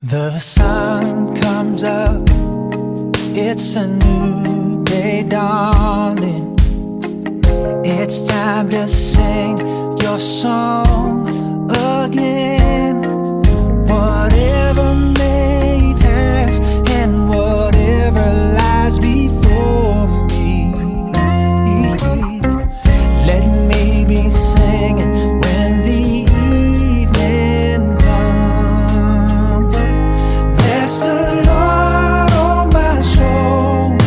The sun comes up, it's a new day dawning. It's time to sing your song again. Whatever may pass and whatever lies before me, let me be singing when the evening comes. Bless the Lord, oh my soul,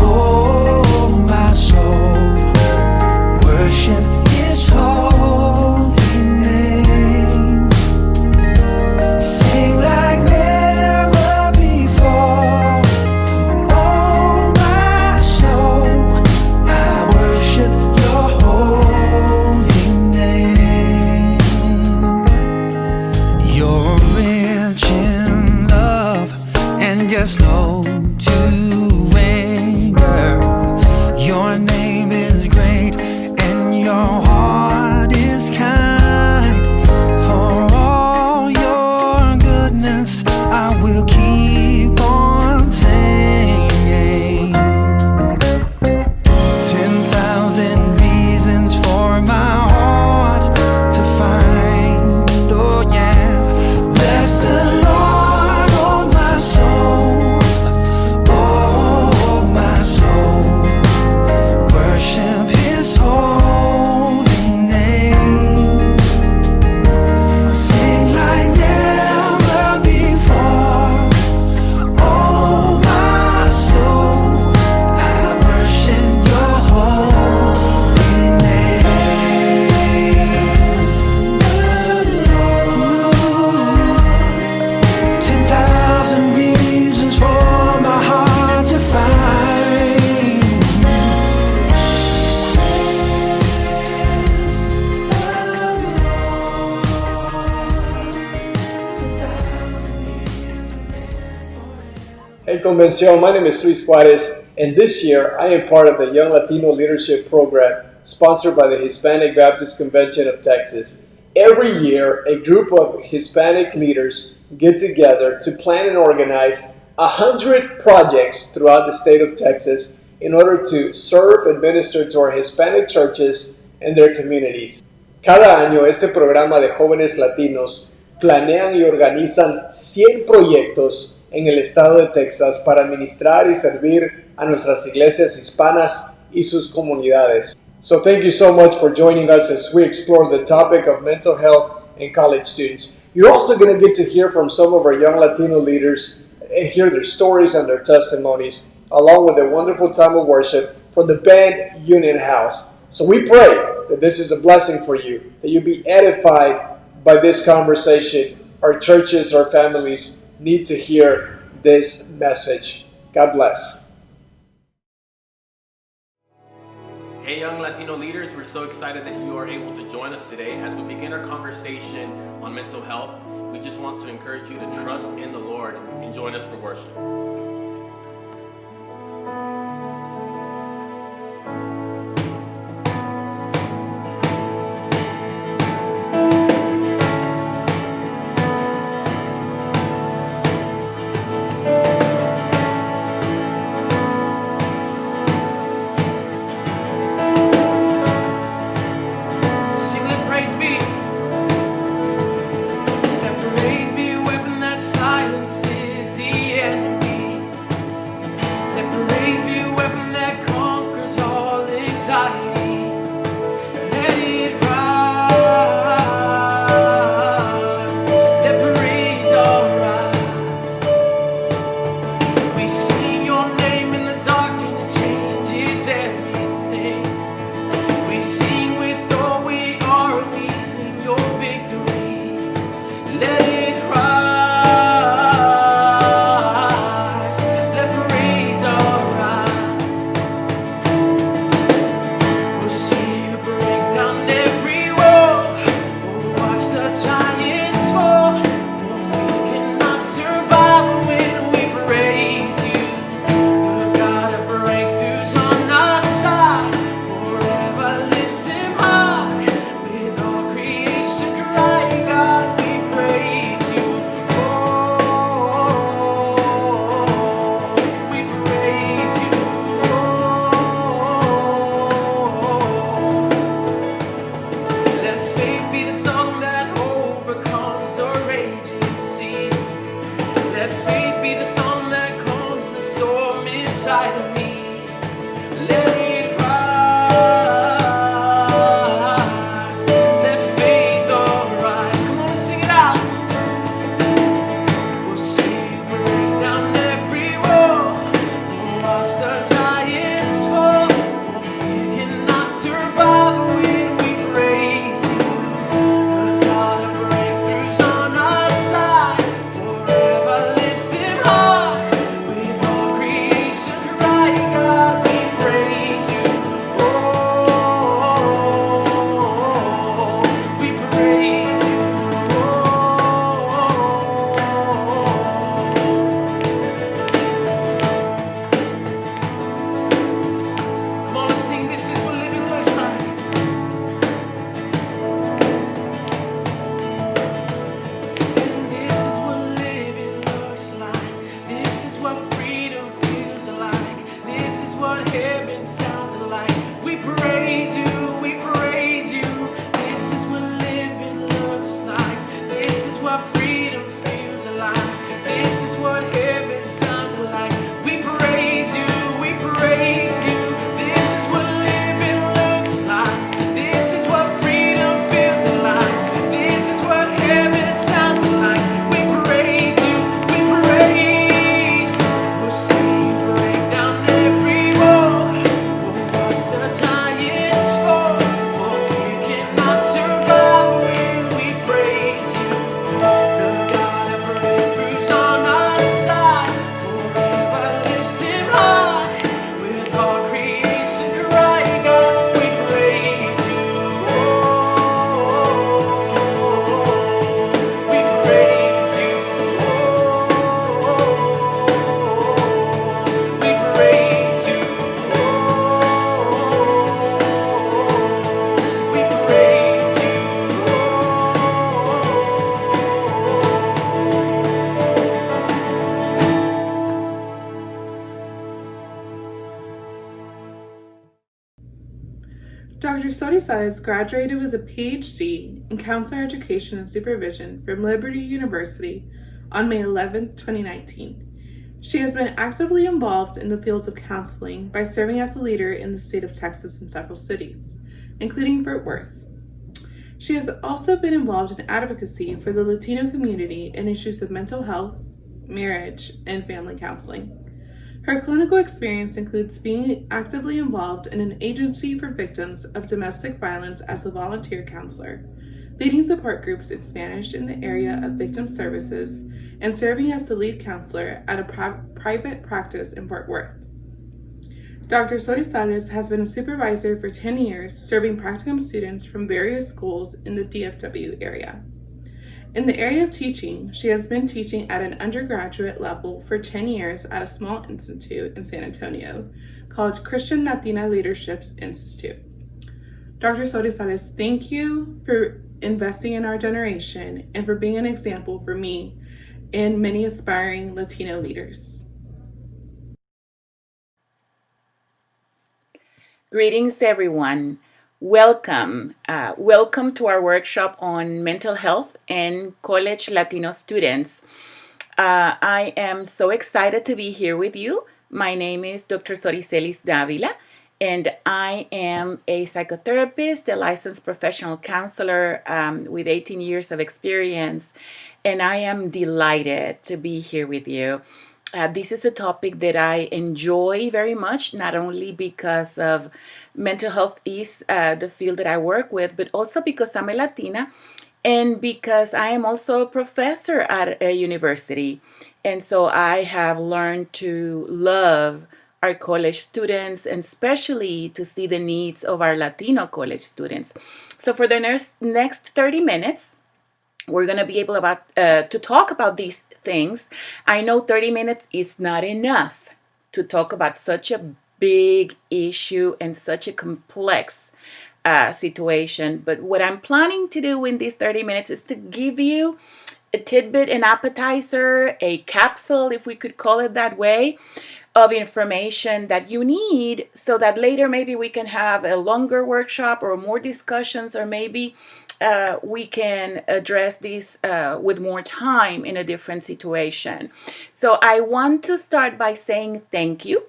oh my soul. Worship His holy name. Sing like never before. Oh my soul, I worship Your holy name. You're rich in love and you're slow to anger. Your name is great and your heart is kind. For all your goodness, I will keep on singing. 10,000 reasons for my heart to find. Oh yeah, bless the Lord, oh my soul, oh my soul. Worship His holy name. Sing like never before. Oh my soul, I worship Your holy name. 10,000 reasons for my heart to find. 10,000 years and then forever. Hey Convención, my name is Luis Juarez, and this year I am part of the Young Latino Leadership Program sponsored by the Hispanic Baptist Convention of Texas. Every year, a group of Hispanic leaders get together to plan and organize 100 projects throughout the state of Texas in order to serve and minister to our Hispanic churches and their communities. Cada año este programa de jóvenes latinos planean y organizan 100 proyectos en el estado de Texas para ministrar y servir a nuestras iglesias hispanas y sus comunidades. So thank you so much for joining us as we explore the topic of mental health in college students. You're also going to get to hear from some of our young Latino leaders and hear their stories and their testimonies, along with a wonderful time of worship from the band Union House. So we pray that this is a blessing for you, that you be edified by this conversation. Our churches, our families need to hear this message. God bless. Hey young Latino leaders, we're so excited that you are able to join us today as we begin our conversation on mental health. We just want to encourage you to trust in the Lord and join us for worship. Sing let praise be. Let praise be a weapon that silences the enemy. Let praise be a weapon that conquers all anxiety. Let it rise. Let praise arise. We sing Your name in the dark and it changes everything. We sing with all we are, we sing Your victory. Let it rise. Dr. Sotisades graduated with a PhD in Counselor Education and Supervision from Liberty University on May 11, 2019. She has been actively involved in the fields of counseling by serving as a leader in the state of Texas in several cities, including Fort Worth. She has also been involved in advocacy for the Latino community in issues of mental health, marriage, and family counseling. Her clinical experience includes being actively involved in an agency for victims of domestic violence as a volunteer counselor, leading support groups in Spanish in the area of victim services, and serving as the lead counselor at a private practice in Fort Worth. Dr. Sotisades has been a supervisor for 10 years, serving practicum students from various schools in the DFW area. In the area of teaching, she has been teaching at an undergraduate level for 10 years at a small institute in San Antonio called Christian Latina Leadership Institute. Dr. Sotisades, thank you for investing in our generation and for being an example for me and many aspiring Latino leaders. Greetings, everyone. Welcome. Welcome to our workshop on mental health and college Latino students. I am so excited to be here with you. My name is Dr. Soricelis Davila, and I am a psychotherapist, a licensed professional counselor with 18 years of experience, and I am delighted to be here with you. This is a topic that I enjoy very much, not only because of mental health is the field that I work with, but also because I'm a Latina and because I am also a professor at a university. And so I have learned to love our college students and especially to see the needs of our Latino college students. So for the next 30 minutes, we're going to be able to talk about these things. I know 30 minutes is not enough to talk about such a big issue and such a complex situation. But what I'm planning to do in these 30 minutes is to give you a tidbit, an appetizer, a capsule, if we could call it that way, of information that you need so that later maybe we can have a longer workshop or more discussions, or maybe we can address this with more time in a different situation. So I want to start by saying thank you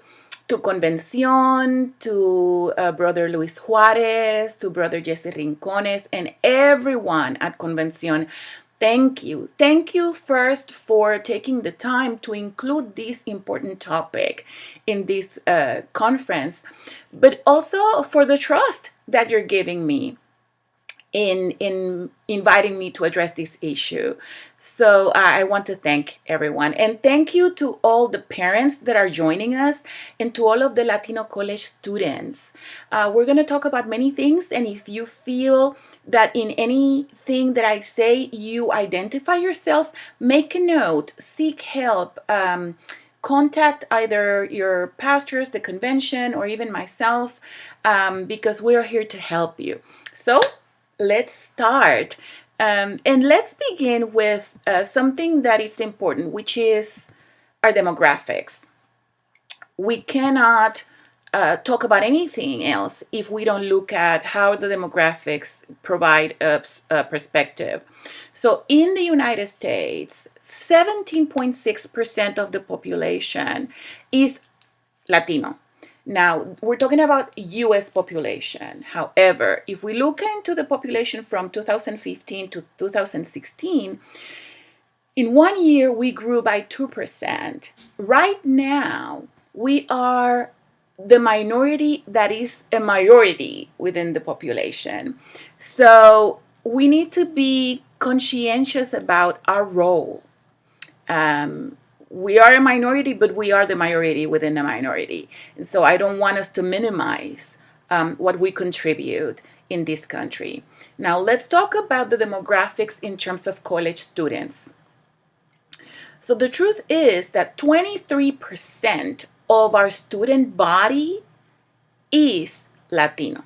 to Convención, to Brother Luis Juarez, to Brother Jesse Rincones, and everyone at Convención. Thank you. Thank you first for taking the time to include this important topic in this conference, but also for the trust that you're giving me in inviting me to address this issue. So I want to thank everyone. And thank you to all the parents that are joining us and to all of the Latino college students. We're going to talk about many things. And if you feel that in anything that I say, you identify yourself, make a note, seek help, contact either your pastors, the convention, or even myself, because we're here to help you. So let's start. And let's begin with something that is important, which is our demographics. We cannot talk about anything else if we don't look at how the demographics provide a perspective. So in the United States, 17.6% of the population is Latino. Now, we're talking about U.S. population. However, if we look into the population from 2015 to 2016, in 1 year, we grew by 2%. Right now, we are the minority that is a majority within the population. So we need to be conscientious about our role. We are a minority, but we are the majority within a minority. And so I don't want us to minimize what we contribute in this country. Now, let's talk about the demographics in terms of college students. So the truth is that 23% of our student body is Latino.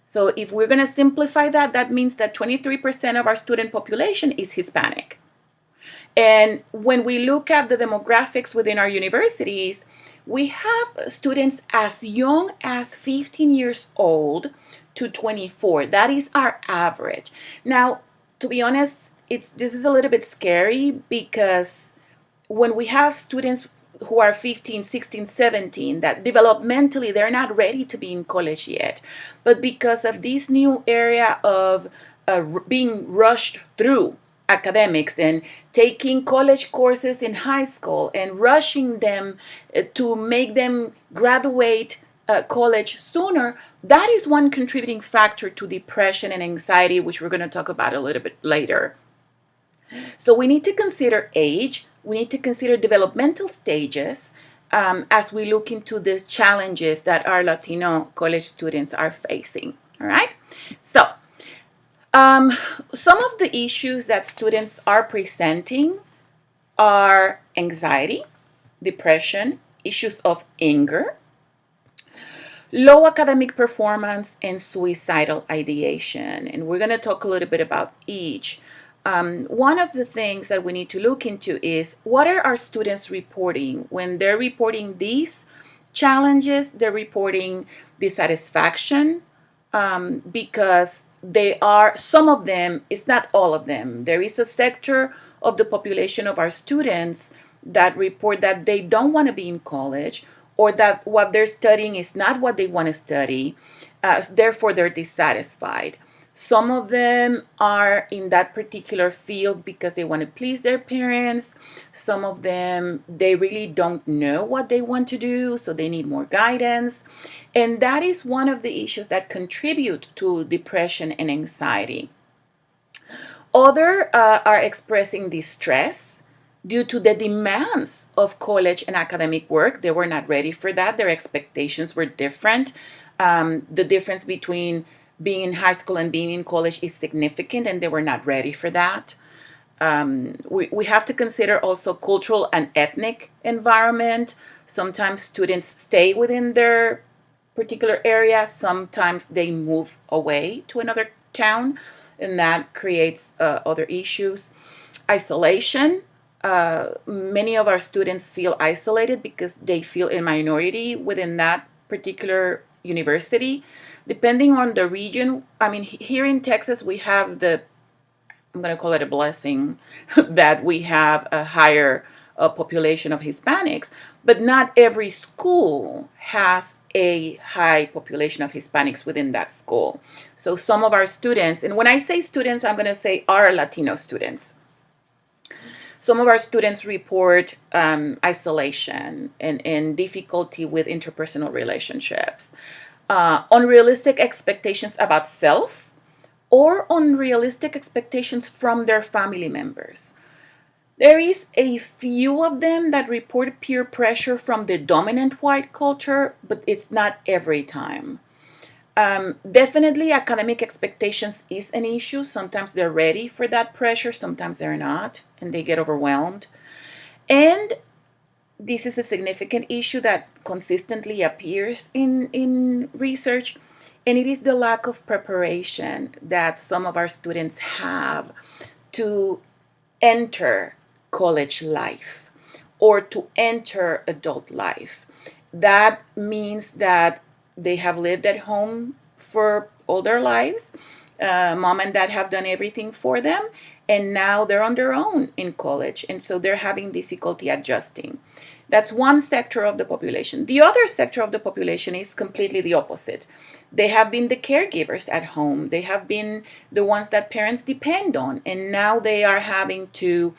So if we're going to simplify that, that means that 23% of our student population is Hispanic. And when we look at the demographics within our universities, we have students as young as 15 years old to 24. That is our average. Now, to be honest, this is a little bit scary because when we have students who are 15, 16, 17, that developmentally they're not ready to be in college yet, but because of this new area of being rushed through academics and taking college courses in high school and rushing them to make them graduate college sooner, that is one contributing factor to depression and anxiety, which we're going to talk about a little bit later. So we need to consider age, we need to consider developmental stages as we look into these challenges that our Latino college students are facing. All right? So some of the issues that students are presenting are anxiety, depression, issues of anger, low academic performance, and suicidal ideation. And we're going to talk a little bit about each. One of the things that we need to look into is what are our students reporting? When they're reporting these challenges, they're reporting dissatisfaction because they are, some of them, it's not all of them. There is a sector of the population of our students that report that they don't want to be in college or that what they're studying is not what they want to study. Therefore, they're dissatisfied. Some of them are in that particular field because they want to please their parents. Some of them, they really don't know what they want to do, so they need more guidance. And that is one of the issues that contribute to depression and anxiety. Others are expressing distress due to the demands of college and academic work. They were not ready for that. Their expectations were different. The difference between being in high school and being in college is significant, and they were not ready for that. We have to consider also cultural and ethnic environment. Sometimes students stay within their particular area. Sometimes they move away to another town, and that creates other issues. Isolation. Many of our students feel isolated because they feel in minority within that particular university. Depending on the region, I mean, here in Texas, we have I'm going to call it a blessing, that we have a higher population of Hispanics, but not every school has a high population of Hispanics within that school. So some of our students, and when I say students, I'm going to say our Latino students. Some of our students report isolation and difficulty with interpersonal relationships. Unrealistic expectations about self or unrealistic expectations from their family members. There is a few of them that report peer pressure from the dominant white culture, but it's not every time. Definitely academic expectations is an issue. Sometimes they're ready for that pressure, sometimes they're not, and they get overwhelmed. And this is a significant issue that consistently appears in research, and it is the lack of preparation that some of our students have to enter college life or to enter adult life. That means that they have lived at home for all their lives. Mom and dad have done everything for them, and now they're on their own in college, and so they're having difficulty adjusting. That's one sector of the population. The other sector of the population is completely the opposite. They have been the caregivers at home. They have been the ones that parents depend on, and now they are having to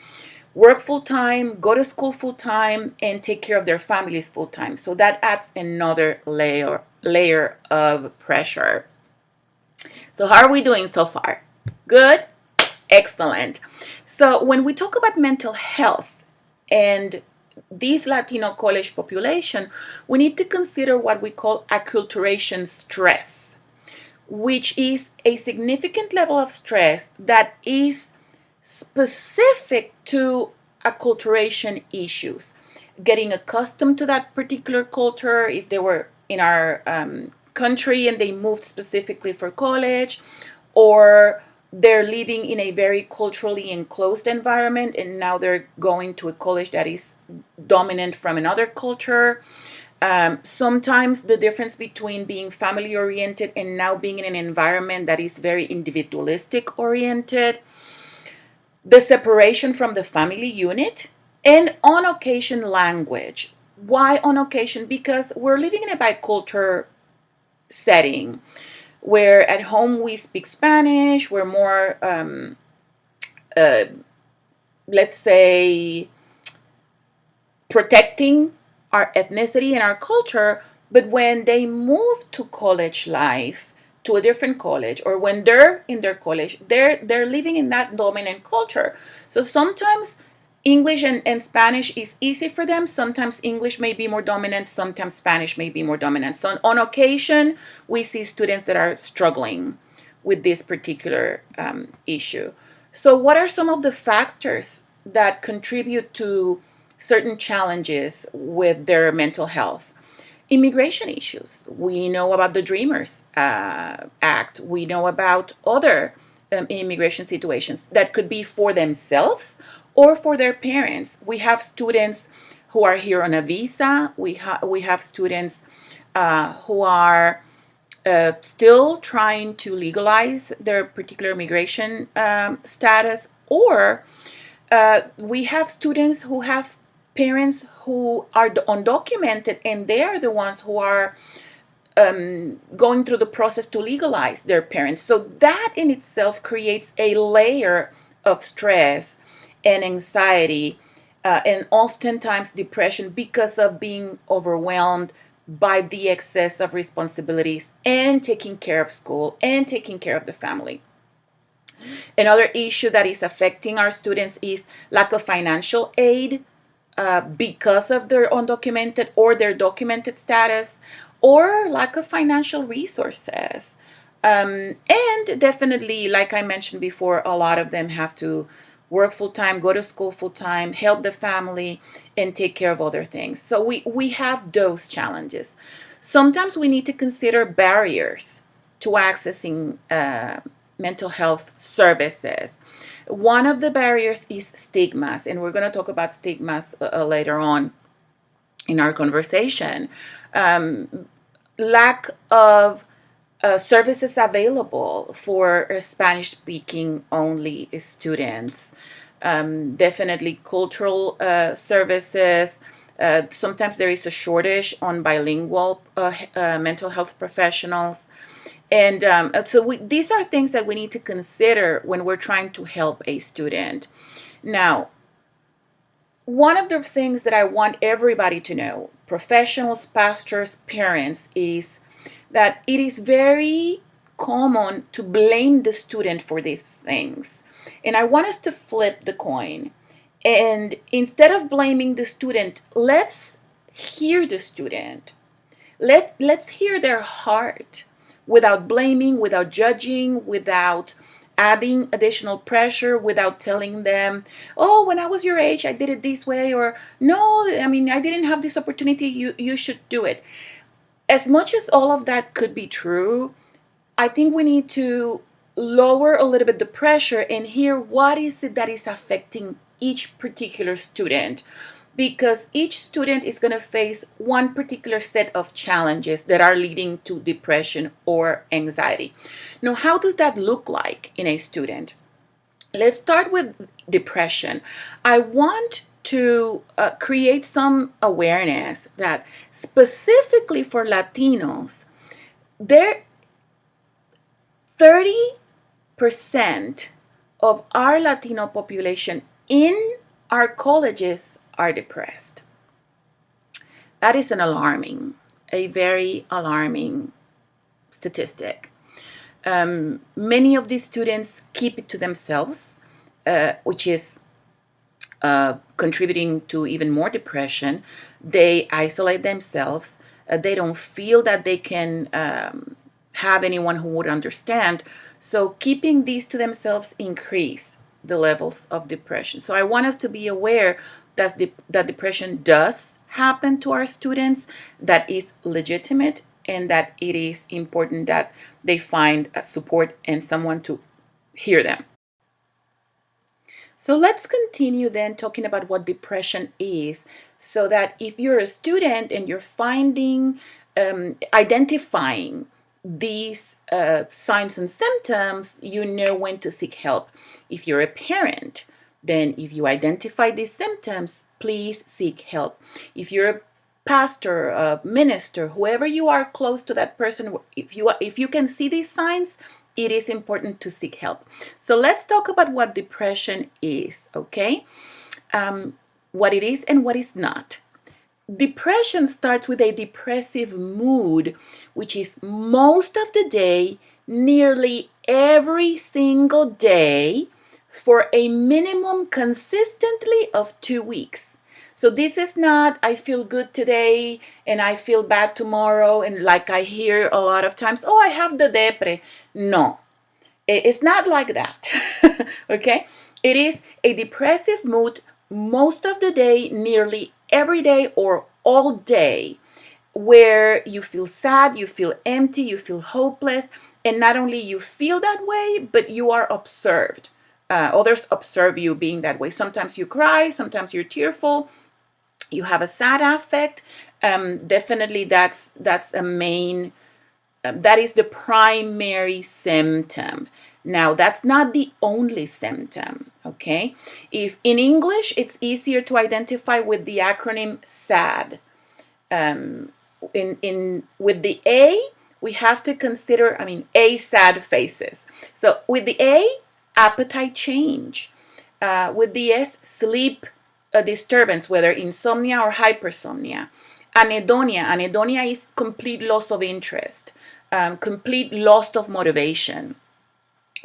work full-time, go to school full-time, and take care of their families full-time. So that adds another layer of pressure. So how are we doing so far? Good? Excellent. So when we talk about mental health and this Latino college population, we need to consider what we call acculturation stress, which is a significant level of stress that is specific to acculturation issues. Getting accustomed to that particular culture, if they were in our country and they moved specifically for college, or they're living in a very culturally enclosed environment and now they're going to a college that is dominant from another culture. Sometimes the difference between being family oriented and now being in an environment that is very individualistic oriented, the separation from the family unit, and on occasion language. Why on occasion? Because we're living in a bicultural setting where at home we speak Spanish, we're more, let's say, protecting our ethnicity and our culture, but when they move to college life, to a different college, or when they're in their college, they're living in that dominant culture. So sometimes English and Spanish is easy for them. Sometimes English may be more dominant. Sometimes Spanish may be more dominant. So on occasion, we see students that are struggling with this particular issue. So what are some of the factors that contribute to certain challenges with their mental health? Immigration issues. We know about the Dreamers Act. We know about other immigration situations that could be for themselves or for their parents. We have students who are here on a visa. We have students who are still trying to legalize their particular immigration status, or we have students who have parents who are undocumented, and they are the ones who are going through the process to legalize their parents. So that in itself creates a layer of stress and anxiety and oftentimes depression because of being overwhelmed by the excess of responsibilities and taking care of school and taking care of the family. Another issue that is affecting our students is lack of financial aid because of their undocumented or their documented status, or lack of financial resources. And definitely, like I mentioned before, a lot of them have to work full-time, go to school full-time, help the family, and take care of other things. So we have those challenges. Sometimes we need to consider barriers to accessing mental health services. One of the barriers is stigmas, and we're going to talk about stigmas later on in our conversation. Lack of services available for Spanish-speaking only students. Definitely cultural services. Sometimes there is a shortage on bilingual mental health professionals. And so these are things that we need to consider when we're trying to help a student. Now, one of the things that I want everybody to know, professionals, pastors, parents, is that it is very common to blame the student for these things. And I want us to flip the coin. And instead of blaming the student, let's hear the student. Let's hear their heart without blaming, without judging, without adding additional pressure, without telling them, oh, when I was your age, I did it this way, or no, I mean, I didn't have this opportunity, you should do it. As much as all of that could be true, I think we need to lower a little bit the pressure and hear what is it that is affecting each particular student, because each student is going to face one particular set of challenges that are leading to depression or anxiety. Now, how does that look like in a student? Let's start with depression. I want to create some awareness that specifically for Latinos, there 30% of our Latino population in our colleges are depressed. That is a very alarming statistic. Many of these students keep it to themselves, which is contributing to even more depression. They isolate themselves. They don't feel that they can have anyone who would understand. So keeping these to themselves increase the levels of depression. So I want us to be aware that depression does happen to our students, that is legitimate, and that it is important that they find support and someone to hear them. So let's continue then talking about what depression is, so that if you're a student and you're identifying these signs and symptoms, you know when to seek help. If you're a parent, then if you identify these symptoms, please seek help. If you're a pastor, a minister, whoever you are close to that person, if you can see these signs, it is important to seek help. So let's talk about what depression is, okay? What it is and what is not. Depression starts with a depressive mood, which is most of the day, nearly every single day, for a minimum consistently of 2 weeks. So this is not, I feel good today and I feel bad tomorrow, and like I hear a lot of times, oh, I have the depre. No, it's not like that. Okay? It is a depressive mood most of the day, nearly every day or all day, where you feel sad, you feel empty, you feel hopeless, and not only you feel that way, but you are observed. Others observe you being that way. Sometimes you cry, sometimes you're tearful, you have a sad affect. Definitely that's a main, that is the primary symptom. Now, that's not the only symptom, okay? If in English, it's easier to identify with the acronym SAD. With the A, we have to consider, A, sad faces. So with the A, appetite change. With the S, sleep disturbance, whether insomnia or hypersomnia. Anhedonia. Anhedonia is complete loss of interest, complete loss of motivation.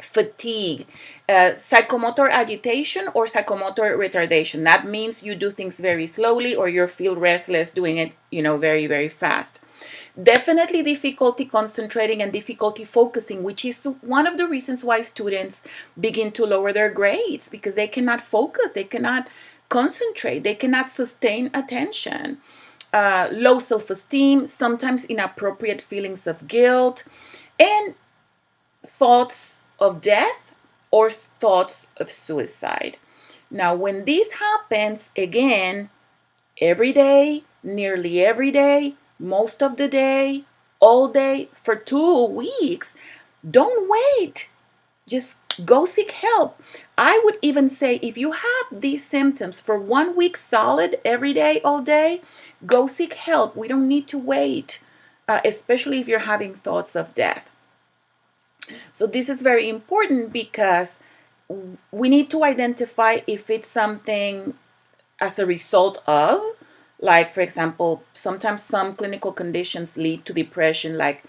Fatigue, psychomotor agitation or psychomotor retardation. That means you do things very slowly or you feel restless doing it, very, very fast. Definitely difficulty concentrating and difficulty focusing, which is one of the reasons why students begin to lower their grades, because they cannot focus, they cannot concentrate, they cannot sustain attention. Low self-esteem, sometimes inappropriate feelings of guilt, and thoughts of death or thoughts of suicide. Now, when this happens, again, every day, nearly every day, most of the day, all day, for 2 weeks, don't wait. Just go seek help. I would even say if you have these symptoms for 1 week solid, every day, all day, go seek help. We don't need to wait, especially if you're having thoughts of death. So this is very important because we need to identify if it's something as a result of, like, for example, sometimes some clinical conditions lead to depression, like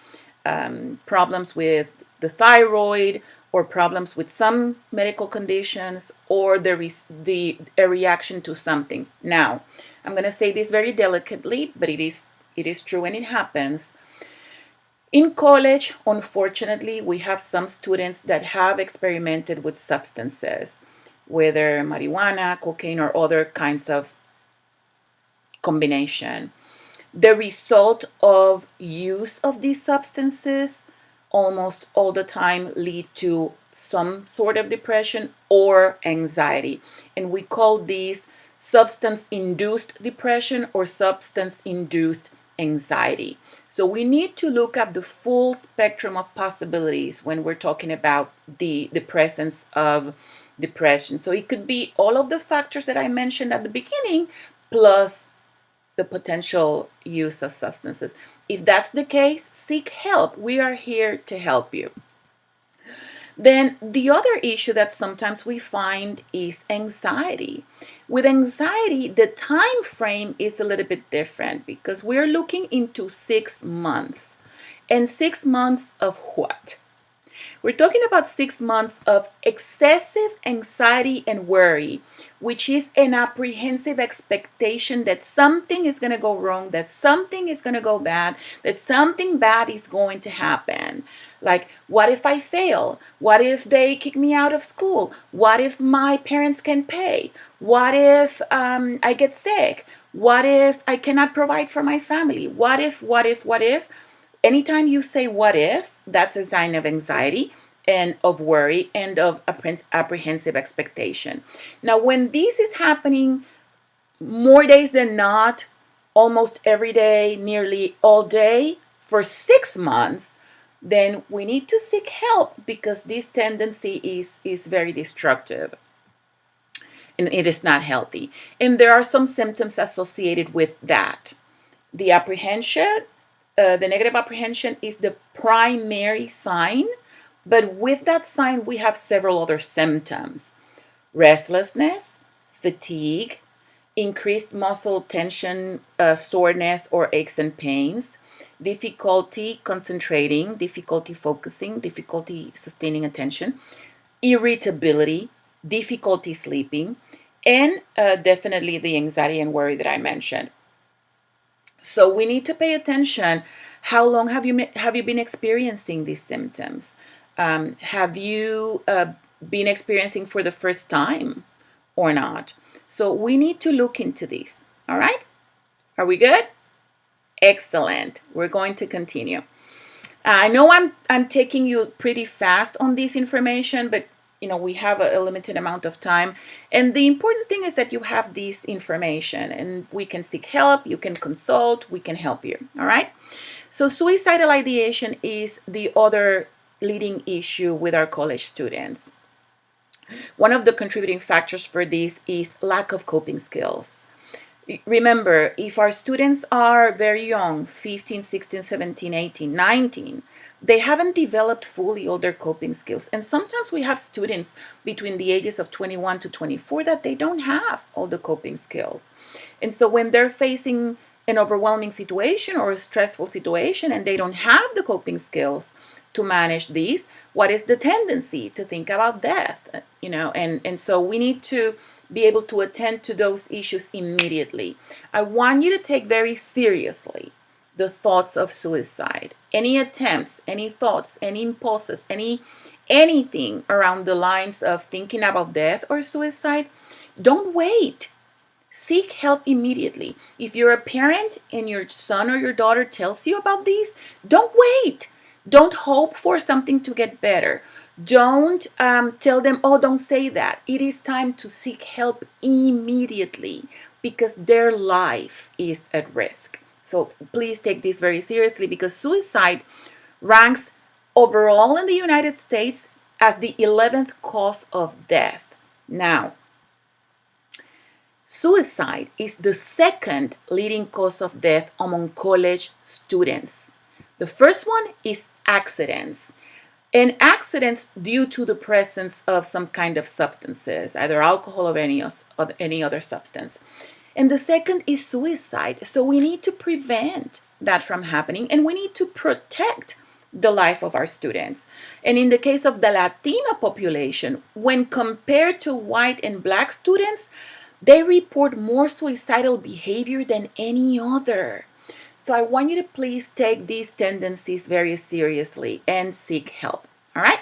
problems with the thyroid or problems with some medical conditions, or a reaction to something. Now, I'm going to say this very delicately, but it is true and it happens. In college, unfortunately, we have some students that have experimented with substances, whether marijuana, cocaine, or other kinds of combination. The result of use of these substances almost all the time lead to some sort of depression or anxiety. And we call these substance-induced depression or substance-induced anxiety. So we need to look at the full spectrum of possibilities when we're talking about the presence of depression. So it could be all of the factors that I mentioned at the beginning, plus the potential use of substances. If that's the case, seek help. We are here to help you. Then the other issue that sometimes we find is anxiety. With anxiety, the time frame is a little bit different because we're looking into 6 months. And 6 months of what? We're talking about 6 months of excessive anxiety and worry, which is an apprehensive expectation that something is going to go wrong, that something is going to go bad, that something bad is going to happen. Like, what if I fail? What if they kick me out of school? What if my parents can't pay? What if I get sick? What if I cannot provide for my family? What if? Anytime you say what if, that's a sign of anxiety. and of worry and of apprehensive expectation. Now, when this is happening more days than not, almost every day, nearly all day, for 6 months, then we need to seek help because this tendency is very destructive and it is not healthy. And there are some symptoms associated with that. The apprehension, the negative apprehension is the primary sign, but with that sign, we have several other symptoms: restlessness, fatigue, increased muscle tension, soreness or aches and pains, difficulty concentrating, difficulty focusing, difficulty sustaining attention, irritability, difficulty sleeping, and definitely the anxiety and worry that I mentioned. So we need to pay attention. How long have you been experiencing these symptoms? Have you been experiencing for the first time or not? So we need to look into this. All right? Are we good? Excellent. We're going to continue. I know I'm taking you pretty fast on this information, but we have a limited amount of time. And the important thing is that you have this information and we can seek help, you can consult, we can help you. All right? So suicidal ideation is the other leading issue with our college students. One of the contributing factors for this is lack of coping skills. Remember, if our students are very young, 15, 16, 17, 18, 19, they haven't developed fully all their coping skills. And sometimes we have students between the ages of 21 to 24 that they don't have all the coping skills. And so when they're facing an overwhelming situation or a stressful situation and they don't have the coping skills to manage these, what is the tendency? To think about death, and so we need to be able to attend to those issues immediately. I want you to take very seriously the thoughts of suicide. Any attempts, any thoughts, any impulses, anything around the lines of thinking about death or suicide, don't wait. Seek help immediately. If you're a parent and your son or your daughter tells you about these, don't wait. Don't hope for something to get better. Don't tell them, oh, don't say that. It is time to seek help immediately because their life is at risk. So please take this very seriously because suicide ranks overall in the United States as the 11th cause of death. Now, suicide is the second leading cause of death among college students. The first one is accidents. And accidents due to the presence of some kind of substances, either alcohol or any other substance. And the second is suicide. So we need to prevent that from happening and we need to protect the life of our students. And in the case of the Latino population, when compared to white and black students, they report more suicidal behavior than any other. So I want you to please take these tendencies very seriously and seek help. All right?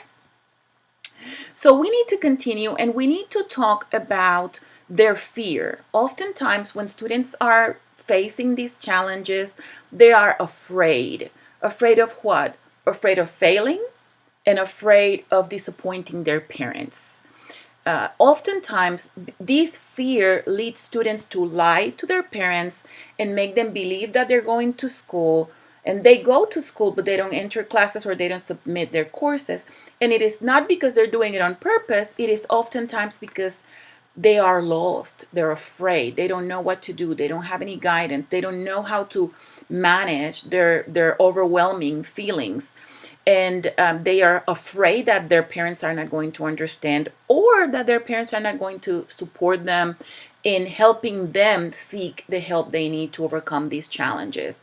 So we need to continue and we need to talk about their fear. Oftentimes when students are facing these challenges, they are afraid. Afraid of what? Afraid of failing and afraid of disappointing their parents. Oftentimes, this fear leads students to lie to their parents and make them believe that they're going to school and they go to school, but they don't enter classes or they don't submit their courses. And it is not because they're doing it on purpose. It is oftentimes because they are lost. They're afraid. They don't know what to do. They don't have any guidance. They don't know how to manage their overwhelming feelings. And they are afraid that their parents are not going to understand or that their parents are not going to support them in helping them seek the help they need to overcome these challenges.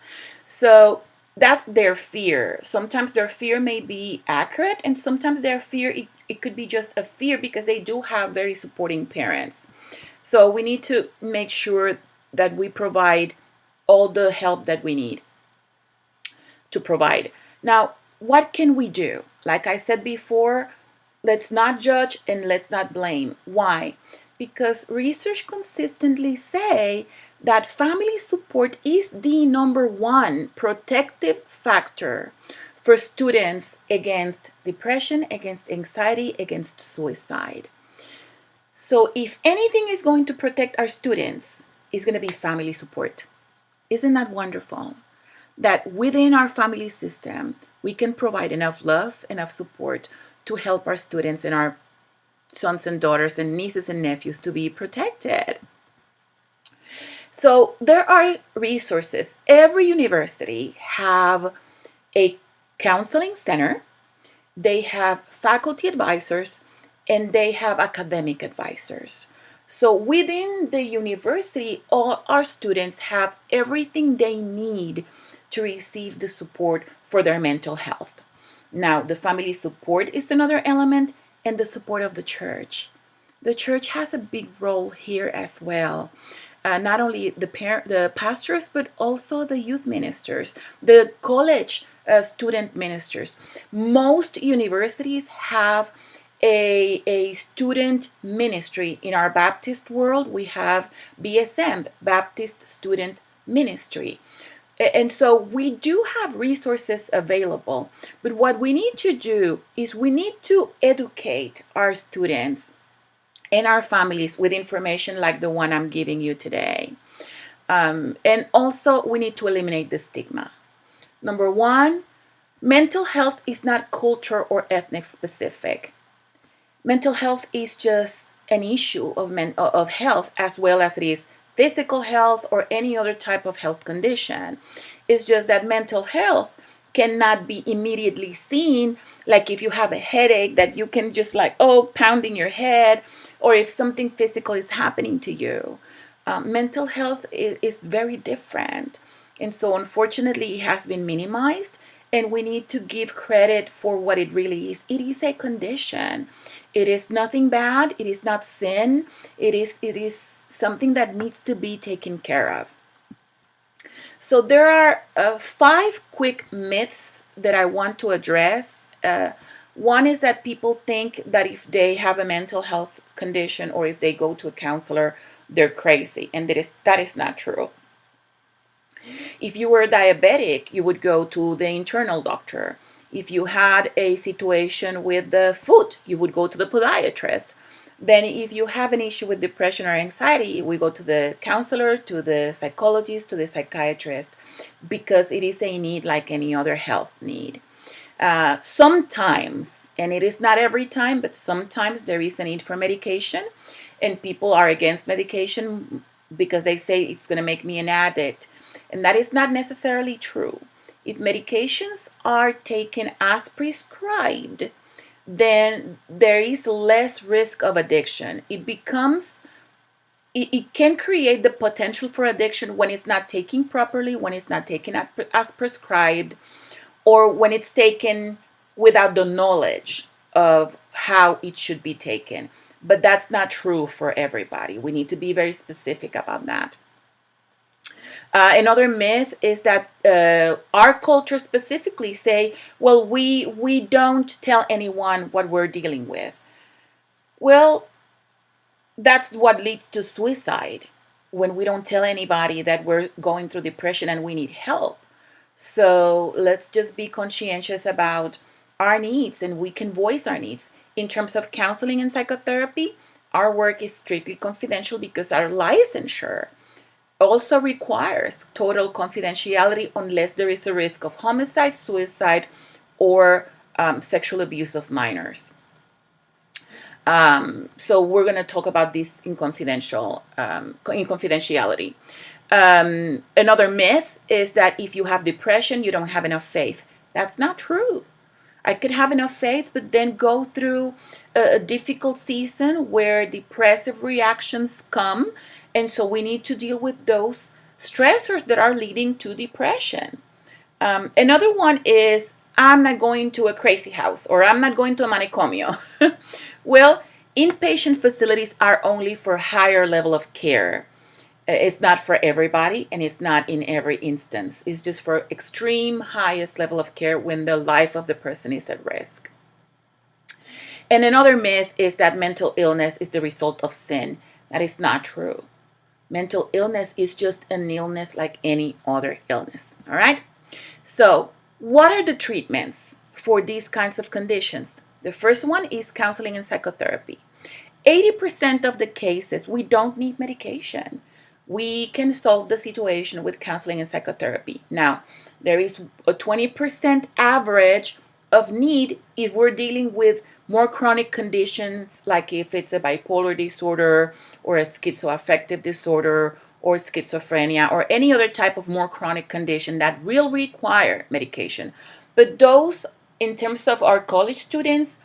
So that's their fear. Sometimes their fear may be accurate and sometimes their fear, it could be just a fear because they do have very supporting parents. So we need to make sure that we provide all the help that we need to provide. Now, what can we do? Like I said before, let's not judge and let's not blame. Why? Because research consistently say that family support is the number one protective factor for students against depression, against anxiety, against suicide. So if anything is going to protect our students, it's going to be family support. Isn't that wonderful? That within our family system, we can provide enough love, enough support to help our students and our sons and daughters and nieces and nephews to be protected. So there are resources. Every university have a counseling center, they have faculty advisors, and they have academic advisors. So within the university, all our students have everything they need to receive the support for their mental health. Now, the family support is another element, and the support of the church. The church has a big role here as well. Not only the pastors, but also the youth ministers, the college student ministers. Most universities have a student ministry. In our Baptist world, we have BSM, Baptist Student Ministry. And so we do have resources available, but what we need to do is we need to educate our students and our families with information like the one I'm giving you today. And also we need to eliminate the stigma. Number one, mental health is not culture or ethnic specific. Mental health is just an issue of health, as well as it is physical health or any other type of health condition. It's just that mental health cannot be immediately seen, like if you have a headache that you can just pounding your head, or if something physical is happening to you. Mental health is very different. And so unfortunately it has been minimized, and we need to give credit for what it really is. It is a condition. It is nothing bad. It is not sin. It is something that needs to be taken care of. So there are 5 quick myths that I want to address. One is that people think that if they have a mental health condition or if they go to a counselor, they're crazy, and that is not true. If you were diabetic, you would go to the internal doctor. If you had a situation with the foot, you would go to the podiatrist. Then if you have an issue with depression or anxiety, we go to the counselor, to the psychologist, to the psychiatrist, because it is a need like any other health need. Sometimes, and it is not every time, but sometimes there is a need for medication, and people are against medication because they say it's going to make me an addict. And that is not necessarily true. If medications are taken as prescribed, then there is less risk of addiction. It can create the potential for addiction when it's not taken properly, when it's not taken as prescribed, or when it's taken without the knowledge of how it should be taken. But that's not true for everybody. We need to be very specific about that. Another myth is that our culture specifically say, well, we don't tell anyone what we're dealing with. Well, that's what leads to suicide, when we don't tell anybody that we're going through depression and we need help. So let's just be conscientious about our needs, and we can voice our needs. In terms of counseling and psychotherapy, our work is strictly confidential because our licensure also requires total confidentiality unless there is a risk of homicide, suicide, or sexual abuse of minors. So we're going to talk about this in confidentiality. Another myth is that if you have depression, you don't have enough faith. That's not true. I could have enough faith, but then go through a difficult season where depressive reactions come. And so we need to deal with those stressors that are leading to depression. Another one is, I'm not going to a crazy house, or I'm not going to a manicomio. Well, inpatient facilities are only for higher level of care. It's not for everybody, and it's not in every instance. It's just for extreme highest level of care when the life of the person is at risk. And another myth is that mental illness is the result of sin. That is not true. Mental illness is just an illness like any other illness. All right? So What are the treatments for these kinds of conditions? The first one is counseling and psychotherapy. 80% of the cases, we don't need medication. We can solve the situation with counseling and psychotherapy. Now, there is a 20% average of need if we're dealing with more chronic conditions, like if it's a bipolar disorder or a schizoaffective disorder or schizophrenia or any other type of more chronic condition that will require medication. But those, in terms of our college students,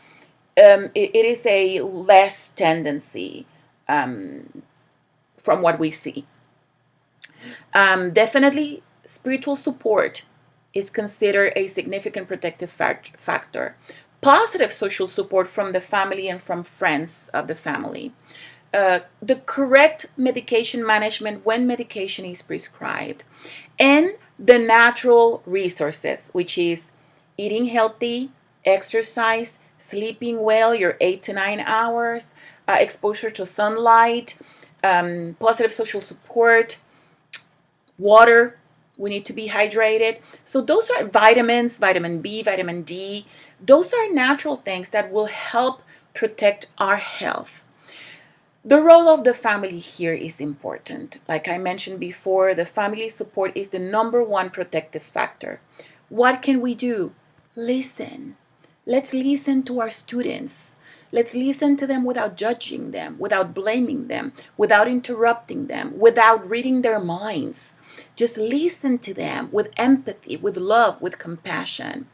it is a less tendency from what we see. Definitely, spiritual support is considered a significant protective factor. Positive social support from the family and from friends of the family. The correct medication management when medication is prescribed. And the natural resources, which is eating healthy, exercise, sleeping well, your 8 to 9 hours, exposure to sunlight, positive social support, water. We need to be hydrated. So those are vitamins, vitamin B, vitamin D. Those are natural things that will help protect our health. The role of the family here is important. Like I mentioned before, the family support is the number one protective factor. What can we do? Listen. Let's listen to our students. Let's listen to them without judging them, without blaming them, without interrupting them, without reading their minds. Just listen to them with empathy, with love, with compassion.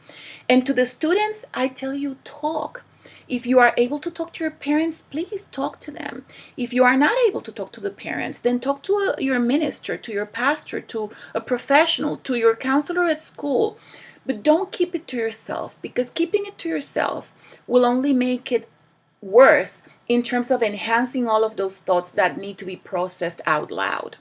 And to the students, I tell you, talk. If you are able to talk to your parents, please talk to them. If you are not able to talk to the parents, then talk to your minister, to your pastor, to a professional, to your counselor at school. But don't keep it to yourself, because keeping it to yourself will only make it worse in terms of enhancing all of those thoughts that need to be processed out loud.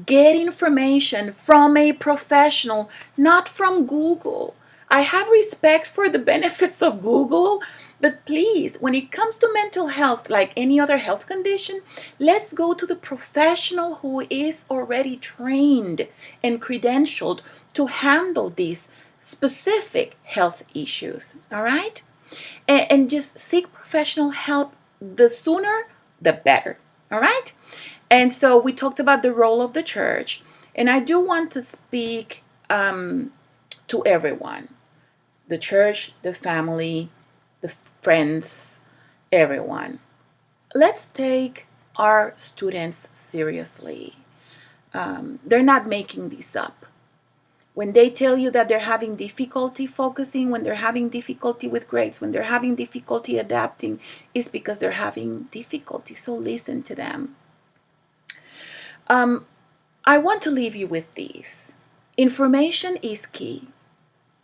Get information from a professional, not from Google. I have respect for the benefits of Google, but please, when it comes to mental health, like any other health condition, let's go to the professional who is already trained and credentialed to handle these specific health issues. All right? And just seek professional help. The sooner, the better. All right? And so we talked about the role of the church, and I do want to speak to everyone. The church, the family, the friends, everyone. Let's take our students seriously. They're not making this up. When they tell you that they're having difficulty focusing, when they're having difficulty with grades, when they're having difficulty adapting, it's because they're having difficulty. So listen to them. I want to leave you with these. Information is key.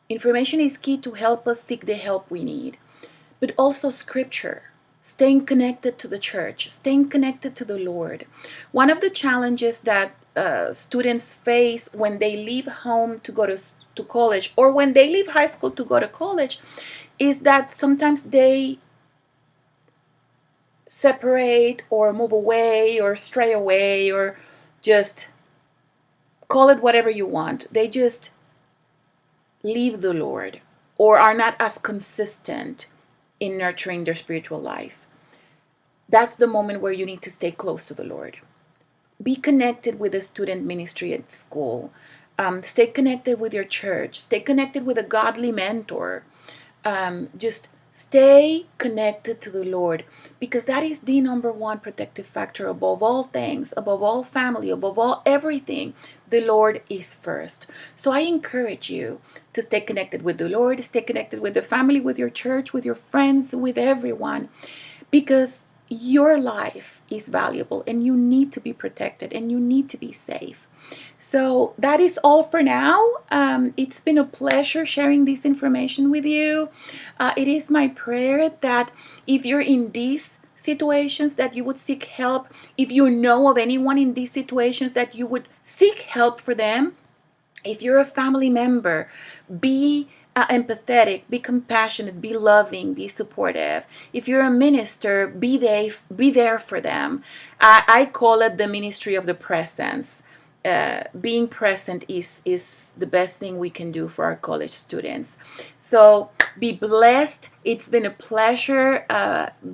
Information is key to help us seek the help we need. But also scripture, staying connected to the church, staying connected to the Lord. One of the challenges that students face when they leave home to go to college, or when they leave high school to go to college, is that sometimes they separate or move away or stray away, or just call it whatever you want. They just leave the Lord, or are not as consistent in nurturing their spiritual life. That's the moment where you need to stay close to the Lord. Be connected with the student ministry at school. Stay connected with your church. Stay connected with a godly mentor. Just stay connected to the Lord, because that is the number one protective factor above all things, above all family, above all everything. The Lord is first. So I encourage you to stay connected with the Lord, stay connected with the family, with your church, with your friends, with everyone, because your life is valuable and you need to be protected and you need to be safe. So that is all for now. It's been a pleasure sharing this information with you. It is my prayer that if you're in these situations, that you would seek help. If you know of anyone in these situations, that you would seek help for them. If you're a family member, be empathetic, be compassionate, be loving, be supportive. If you're a minister, be there for them. I call it the ministry of the presence. being present is the best thing we can do for our college students. So be blessed. It's been a pleasure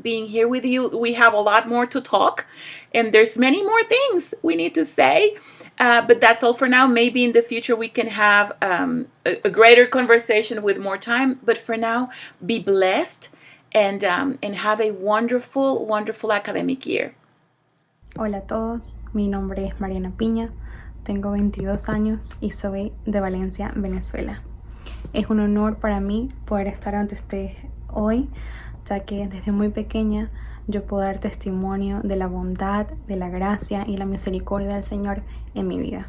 being here with you. We have a lot more to talk, and there's many more things we need to say. But that's all for now. Maybe in the future we can have a greater conversation with more time. But for now, be blessed and have a wonderful, wonderful academic year. Hola a todos, mi nombre es Mariana Piña, tengo 22 años y soy de Valencia, Venezuela. Es un honor para mí poder estar ante ustedes hoy, ya que desde muy pequeña yo puedo dar testimonio de la bondad, de la gracia y la misericordia del Señor en mi vida.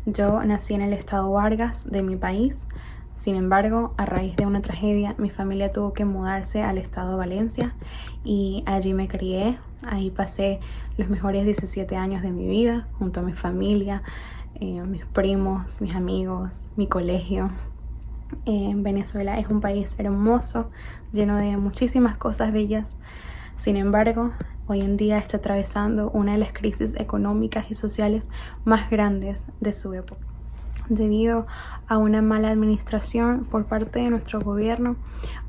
Yo nací en el estado Vargas de mi país. Sin embargo, a raíz de una tragedia, mi familia tuvo que mudarse al estado de Valencia y allí me crié. Ahí pasé los mejores 17 años de mi vida junto a mi familia, mis primos, mis amigos, mi colegio. Venezuela es un país hermoso, lleno de muchísimas cosas bellas. Sin embargo, hoy en día está atravesando una de las crisis económicas y sociales más grandes de su época. Debido a una mala administración por parte de nuestro gobierno,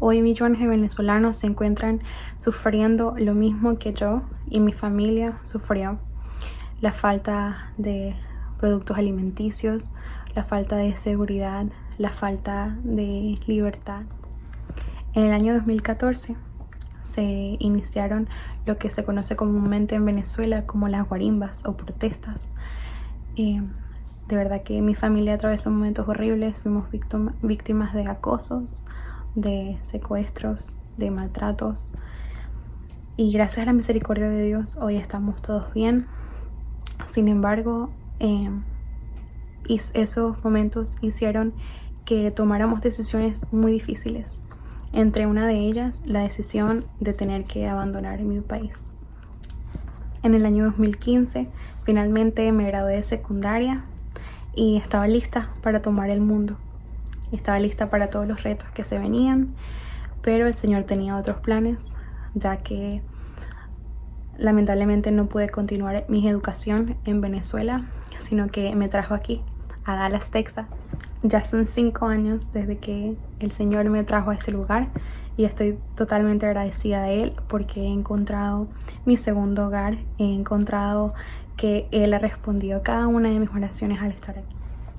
hoy millones de venezolanos se encuentran sufriendo lo mismo que yo y mi familia sufrió. La falta de productos alimenticios, la falta de seguridad, la falta de libertad. En el año 2014 se iniciaron lo que se conoce comúnmente en Venezuela como las guarimbas o protestas. De verdad que mi familia atravesó momentos horribles, fuimos víctimas de acosos, de secuestros, de maltratos. Y gracias a la misericordia de Dios hoy estamos todos bien. Sin embargo, esos momentos hicieron que tomáramos decisiones muy difíciles. Entre una de ellas, la decisión de tener que abandonar mi país. En el año 2015, finalmente me gradué de secundaria y estaba lista para tomar el mundo. Estaba lista para todos los retos que se venían, pero el Señor tenía otros planes, ya que lamentablemente no pude continuar mi educación en Venezuela, sino que me trajo aquí, a Dallas, Texas. Ya son 5 años desde que el Señor me trajo a este lugar y estoy totalmente agradecida a Él porque he encontrado mi segundo hogar, he encontrado que Él ha respondido a cada una de mis oraciones al estar aquí.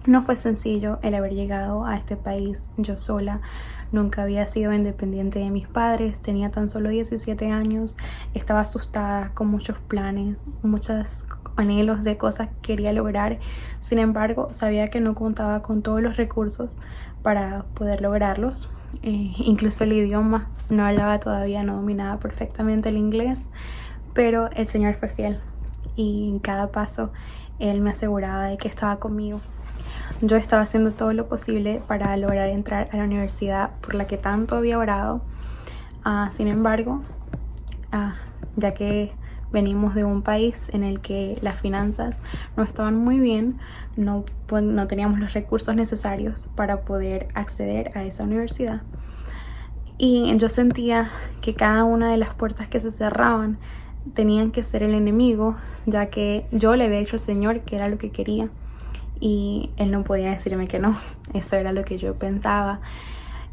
No fue sencillo el haber llegado a este país yo sola. Nunca había sido independiente de mis padres, tenía tan solo 17 años, estaba asustada con muchos planes, muchos anhelos de cosas que quería lograr. Sin embargo, sabía que no contaba con todos los recursos para poder lograrlos. Incluso el idioma, no hablaba todavía, no dominaba perfectamente el inglés, pero el Señor fue fiel. Y en cada paso Él me aseguraba de que estaba conmigo. Yo estaba haciendo todo lo posible para lograr entrar a la universidad por la que tanto había orado. Sin embargo, ya que venimos de un país en el que las finanzas no estaban muy bien, no teníamos los recursos necesarios para poder acceder a esa universidad. Y yo sentía que cada una de las puertas que se cerraban tenían que ser el enemigo, ya que yo le había dicho al Señor que era lo que quería y Él no podía decirme que no. Eso era lo que yo pensaba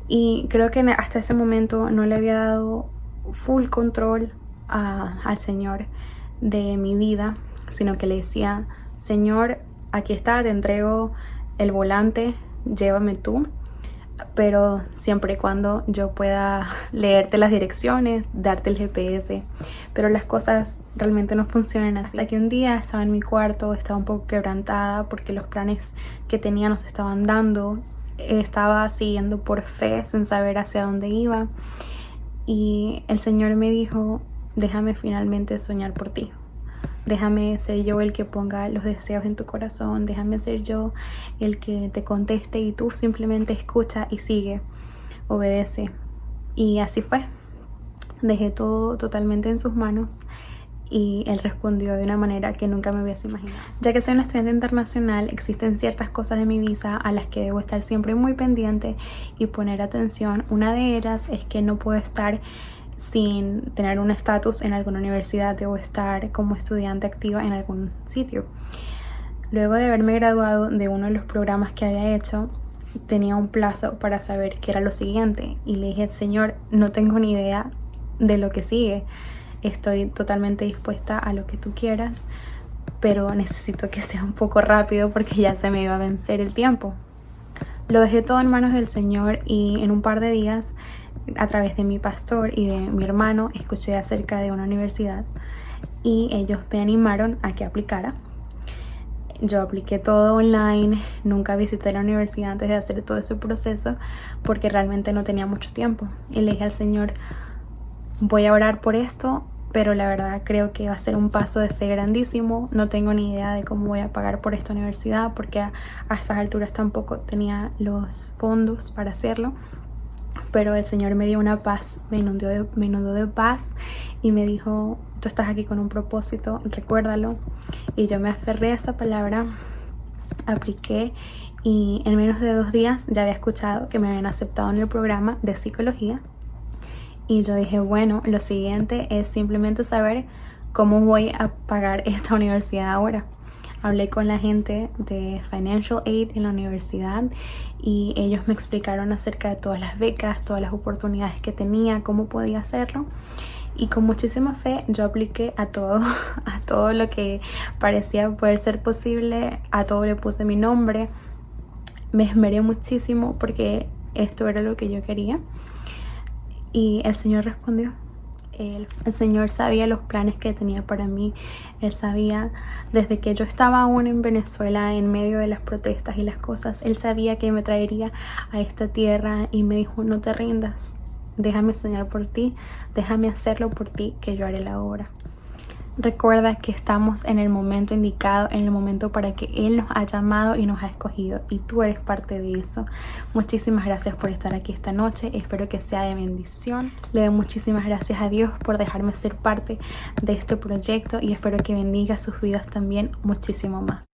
y creo que hasta ese momento no le había dado full control al Señor de mi vida, sino que le decía: Señor, aquí está, te entrego el volante, llévame tú, pero siempre y cuando yo pueda leerte las direcciones, darte el GPS. Pero las cosas realmente no funcionan así. Hasta que un día estaba en mi cuarto, estaba un poco quebrantada porque los planes que tenía no se estaban dando. Estaba siguiendo por fe sin saber hacia dónde iba. Y el Señor me dijo: déjame finalmente soñar por ti. Déjame ser yo el que ponga los deseos en tu corazón. Déjame ser yo el que te conteste y tú simplemente escucha y sigue, obedece. Y así fue. Dejé todo totalmente en sus manos y Él respondió de una manera que nunca me hubiese imaginado. Ya que soy una estudiante internacional, existen ciertas cosas de mi visa a las que debo estar siempre muy pendiente y poner atención. Una de ellas es que no puedo estar sin tener un estatus en alguna universidad, debo estar como estudiante activa en algún sitio. Luego de haberme graduado de uno de los programas que había hecho, tenía un plazo para saber qué era lo siguiente. Y le dije, Señor, no tengo ni idea de lo que sigue. Estoy totalmente dispuesta a lo que tú quieras, pero necesito que sea un poco rápido porque ya se me iba a vencer el tiempo. Lo dejé todo en manos del Señor y en un par de días, a través de mi pastor y de mi hermano, escuché acerca de una universidad y ellos me animaron a que aplicara. Yo apliqué todo online, nunca visité la universidad antes de hacer todo ese proceso porque realmente no tenía mucho tiempo. Y le dije al Señor, voy a orar por esto, pero la verdad creo que va a ser un paso de fe grandísimo. No tengo ni idea de cómo voy a pagar por esta universidad porque a esas alturas tampoco tenía los fondos para hacerlo. Pero el Señor me dio una paz, me inundó de paz y me dijo, tú estás aquí con un propósito, recuérdalo. Y yo me aferré a esa palabra, apliqué y en menos de 2 días ya había escuchado que me habían aceptado en el programa de psicología. Y yo dije, bueno, lo siguiente es simplemente saber cómo voy a pagar esta universidad ahora. Hablé con la gente de Financial Aid en la universidad y ellos me explicaron acerca de todas las becas, todas las oportunidades que tenía, cómo podía hacerlo. Y con muchísima fe yo apliqué a todo lo que parecía poder ser posible, a todo le puse mi nombre. Me esmeré muchísimo porque esto era lo que yo quería. Y el Señor respondió. El Señor sabía los planes que tenía para mí. Él sabía desde que yo estaba aún en Venezuela en medio de las protestas y las cosas. Él sabía que me traería a esta tierra y me dijo, no te rindas. Déjame soñar por ti. Déjame hacerlo por ti, que yo haré la obra. Recuerda que estamos en el momento indicado, en el momento para que Él nos ha llamado y nos ha escogido y tú eres parte de eso. Muchísimas gracias por estar aquí esta noche, espero que sea de bendición. Le doy muchísimas gracias a Dios por dejarme ser parte de este proyecto y espero que bendiga sus vidas también muchísimo más.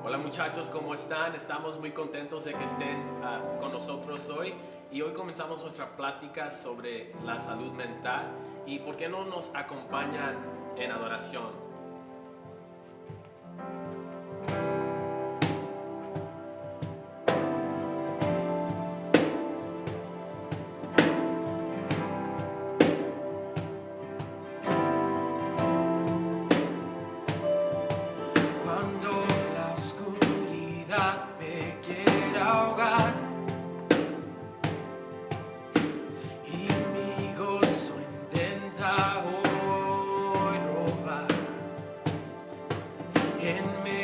Hola muchachos, ¿cómo están? Estamos muy contentos de que estén con nosotros hoy y hoy comenzamos nuestra plática sobre la salud mental y por qué no nos acompañan en adoración. Cuando la oscuridad me quiera ahogar y mi gozo intenta hoy robar, en medio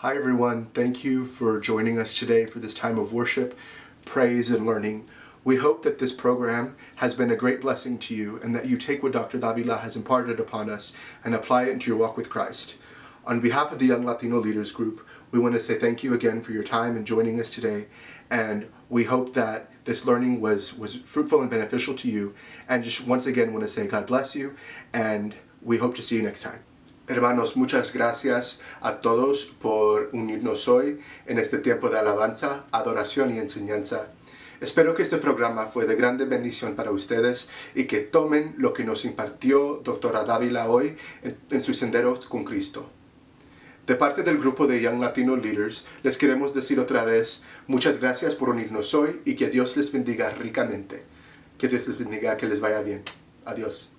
Hi everyone, thank you for joining us today for this time of worship, praise, and learning. We hope that this program has been a great blessing to you and that you take what Dr. Davila has imparted upon us and apply it into your walk with Christ. On behalf of the Young Latino Leaders Group, we want to say thank you again for your time and joining us today, and we hope that this learning was fruitful and beneficial to you, and just once again want to say God bless you, and we hope to see you next time. Hermanos, muchas gracias a todos por unirnos hoy en este tiempo de alabanza, adoración y enseñanza. Espero que este programa fue de grande bendición para ustedes y que tomen lo que nos impartió Dra. Davila hoy en sus senderos con Cristo. De parte del grupo de Young Latino Leaders, les queremos decir otra vez muchas gracias por unirnos hoy y que Dios les bendiga ricamente. Que Dios les bendiga, que les vaya bien. Adiós.